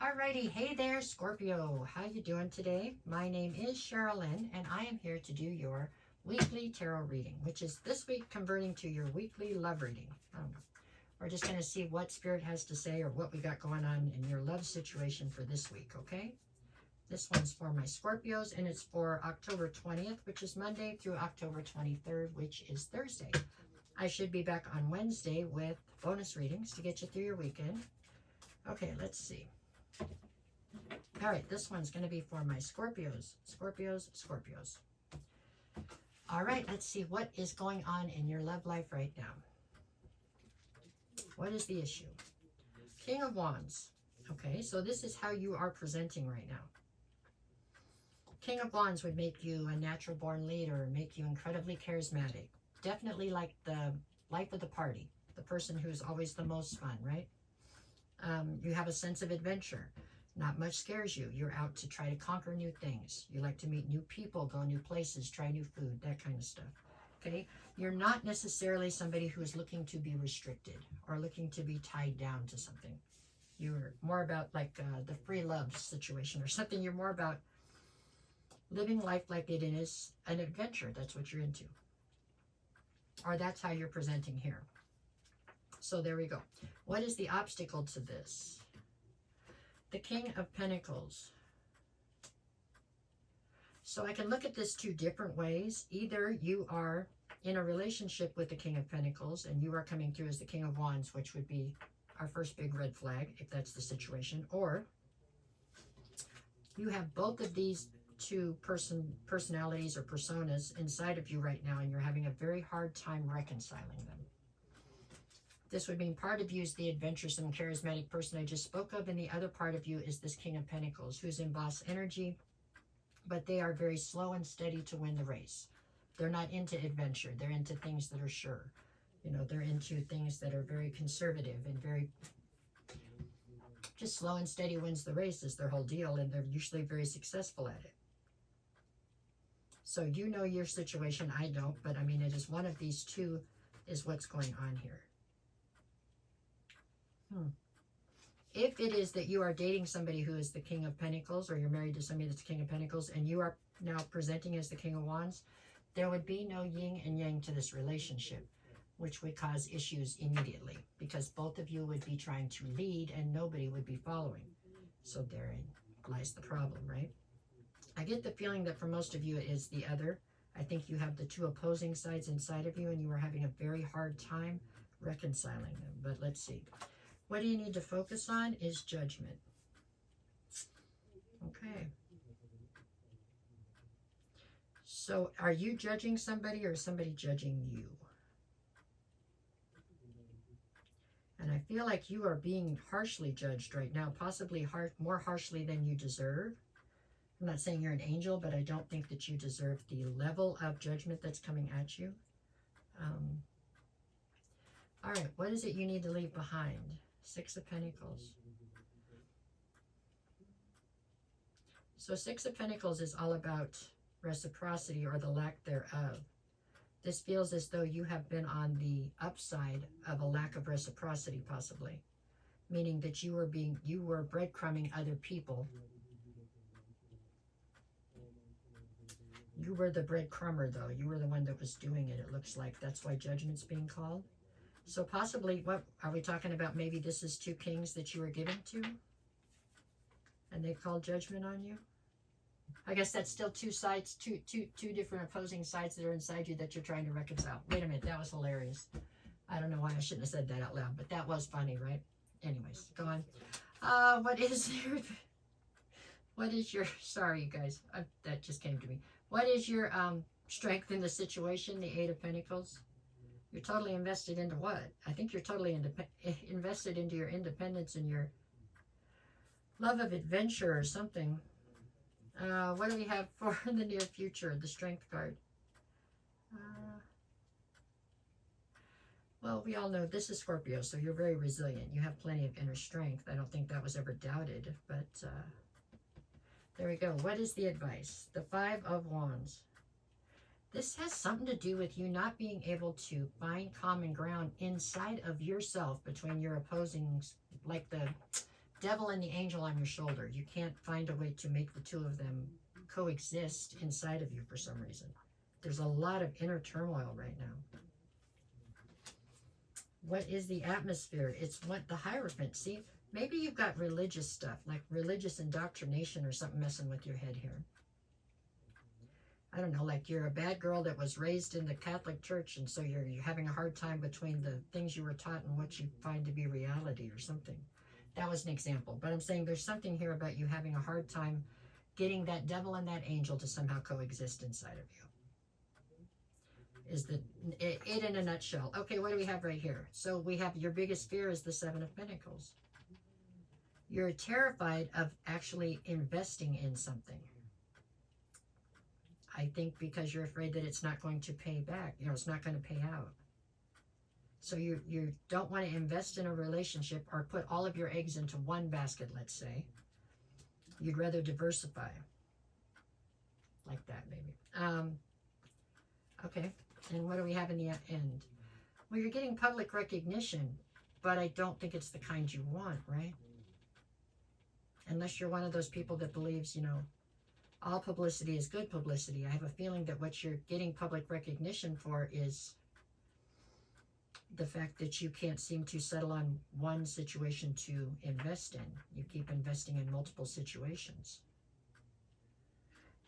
Alrighty, hey there, Scorpio. How you doing today? My name is Sherilyn, and I am here to do your weekly tarot reading, which is this week converting to your weekly love reading. I don't know. We're just going to see what Spirit has to say or what we got going on in your love situation for this week, okay? This one's for my Scorpios, and it's for October 20th, which is Monday, through October 23rd, which is Thursday. I should be back on Wednesday with bonus readings to get you through your weekend. Okay, let's see. All right, this one's going to be for my Scorpios. Scorpios. All right, let's see what is going on in your love life right now. What is the issue? King of Wands. Okay, so this is how you are presenting right now. King of Wands would make you a natural born leader, make you incredibly charismatic. Definitely like the life of the party, the person who's always the most fun, right? You have a sense of adventure. Not much scares you. You're out to try to conquer new things. You like to meet new people, go new places, try new food, that kind of stuff. Okay? You're not necessarily somebody who is looking to be restricted or looking to be tied down to something. You're more about like the free love situation or something. You're more about living life like it is an adventure. That's what you're into. Or that's how you're presenting here. So there we go. What is the obstacle to this? The King of Pentacles. So I can look at this two different ways. Either you are in a relationship with the King of Pentacles and you are coming through as the King of Wands, which would be our first big red flag if that's the situation. Or you have both of these two personalities or personas inside of you right now and you're having a very hard time reconciling them. This would mean part of you is the adventuresome, charismatic person I just spoke of, and the other part of you is this King of Pentacles, who's in boss energy, but they are very slow and steady to win the race. They're not into adventure. They're into things that are sure. You know, they're into things that are very conservative and very, just slow and steady wins the race is their whole deal, and they're usually very successful at it. So you know your situation, I don't, but I mean, it is one of these two is what's going on here. If it is that you are dating somebody who is the King of Pentacles, or you're married to somebody that's King of Pentacles, and you are now presenting as the King of Wands, there would be no yin and yang to this relationship, which would cause issues immediately, because both of you would be trying to lead and nobody would be following. So therein lies the problem, right? I get the feeling that for most of you it is the other. I think you have the two opposing sides inside of you and you are having a very hard time reconciling them. But let's see. What do you need to focus on is judgment. Okay. So are you judging somebody or is somebody judging you? And I feel like you are being harshly judged right now, possibly more harshly than you deserve. I'm not saying you're an angel, but I don't think that you deserve the level of judgment that's coming at you. All right, what is it you need to leave behind? Six of Pentacles. So Six of Pentacles is all about reciprocity or the lack thereof. This feels as though you have been on the upside of a lack of reciprocity, possibly. Meaning that you were breadcrumbing other people. You were the breadcrumber, though. You were the one that was doing it, it looks like. That's why judgment's being called. So possibly, what are we talking about? Maybe this is two kings that you were given to, and they called judgment on you. I guess that's still two sides, two different opposing sides that are inside you that you're trying to reconcile. Wait a minute, that was hilarious. I don't know why I shouldn't have said that out loud, but that was funny, right? Anyways, go on. What is your, sorry you guys, that just came to me. What is your strength in the situation, the Eight of Pentacles? You're totally invested into what? I think you're totally invested into your independence and your love of adventure or something. What do we have for the near future? The Strength card. Well, we all know this is Scorpio, so you're very resilient. You have plenty of inner strength. I don't think that was ever doubted, but there we go. What is the advice? The Five of Wands. This has something to do with you not being able to find common ground inside of yourself between your opposing, like the devil and the angel on your shoulder. You can't find a way to make the two of them coexist inside of you for some reason. There's a lot of inner turmoil right now. What is the atmosphere? It's what the Hierophant. See, maybe you've got religious stuff, like religious indoctrination or something messing with your head here. I don't know, like you're a bad girl that was raised in the Catholic Church, and so you're having a hard time between the things you were taught and what you find to be reality or something. That was an example. But I'm saying there's something here about you having a hard time getting that devil and that angel to somehow coexist inside of you. Is it in a nutshell. Okay, what do we have right here? So we have your biggest fear is the Seven of Pentacles. You're terrified of actually investing in something. I think because you're afraid that it's not going to pay back. You know, it's not going to pay out. So you don't want to invest in a relationship or put all of your eggs into one basket, let's say. You'd rather diversify. Like that, maybe. Okay. And what do we have in the end? Well, you're getting public recognition, but I don't think it's the kind you want, right? Unless you're one of those people that believes, you know, all publicity is good publicity. I have a feeling that what you're getting public recognition for is the fact that you can't seem to settle on one situation to invest in. You keep investing in multiple situations.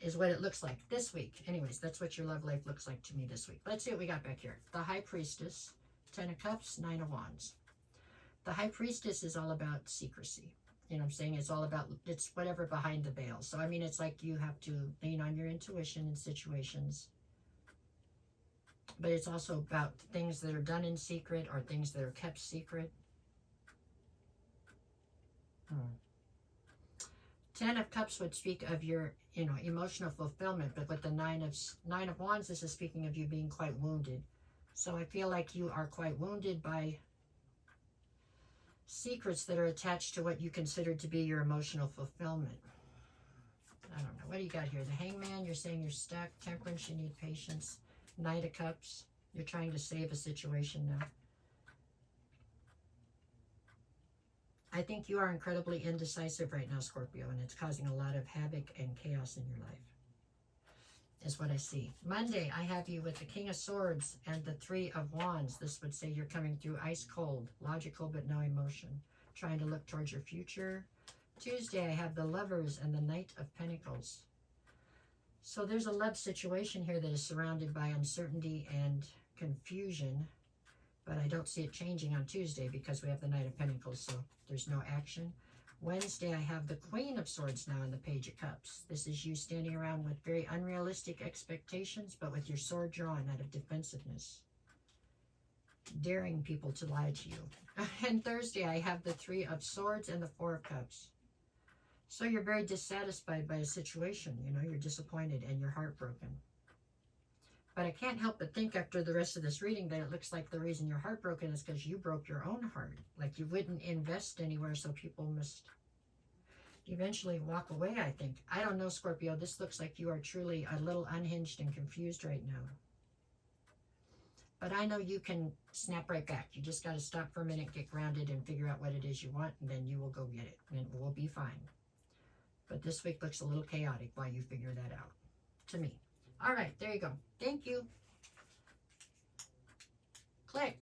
Is what it looks like this week. Anyways, that's what your love life looks like to me this week. Let's see what we got back here. The High Priestess, 10 of Cups, 9 of Wands. The High Priestess is all about secrecy. You know what I'm saying? It's all about, it's whatever behind the veil. So, I mean, it's like you have to lean on your intuition in situations. But it's also about things that are done in secret or things that are kept secret. 10 of Cups would speak of your, you know, emotional fulfillment, but with the Nine of Wands, this is speaking of you being quite wounded. So I feel like you are quite wounded by secrets that are attached to what you consider to be your emotional fulfillment. I don't know. What do you got here? The Hangman, you're saying you're stuck. Temperance, you need patience. Knight of Cups, you're trying to save a situation now. I think you are incredibly indecisive right now, Scorpio, and it's causing a lot of havoc and chaos in your life, is what I see. Monday, I have you with the King of Swords and the Three of Wands. This would say you're coming through ice cold, logical but no emotion, trying to look towards your future. Tuesday, I have the Lovers and the Knight of Pentacles. So there's a love situation here that is surrounded by uncertainty and confusion, but I don't see it changing on Tuesday because we have the Knight of Pentacles, so there's no action. Wednesday, I have the Queen of Swords now in the Page of Cups. This is you standing around with very unrealistic expectations, but with your sword drawn out of defensiveness, daring people to lie to you. And Thursday, I have the Three of Swords and the Four of Cups. So you're very dissatisfied by a situation, you know, you're disappointed and you're heartbroken. But I can't help but think after the rest of this reading that it looks like the reason you're heartbroken is because you broke your own heart. Like you wouldn't invest anywhere, so people must eventually walk away, I think. I don't know, Scorpio. This looks like you are truly a little unhinged and confused right now. But I know you can snap right back. You just got to stop for a minute, get grounded, and figure out what it is you want, and then you will go get it, and it will be fine. But this week looks a little chaotic while you figure that out, to me. All right, there you go. Thank you. Click.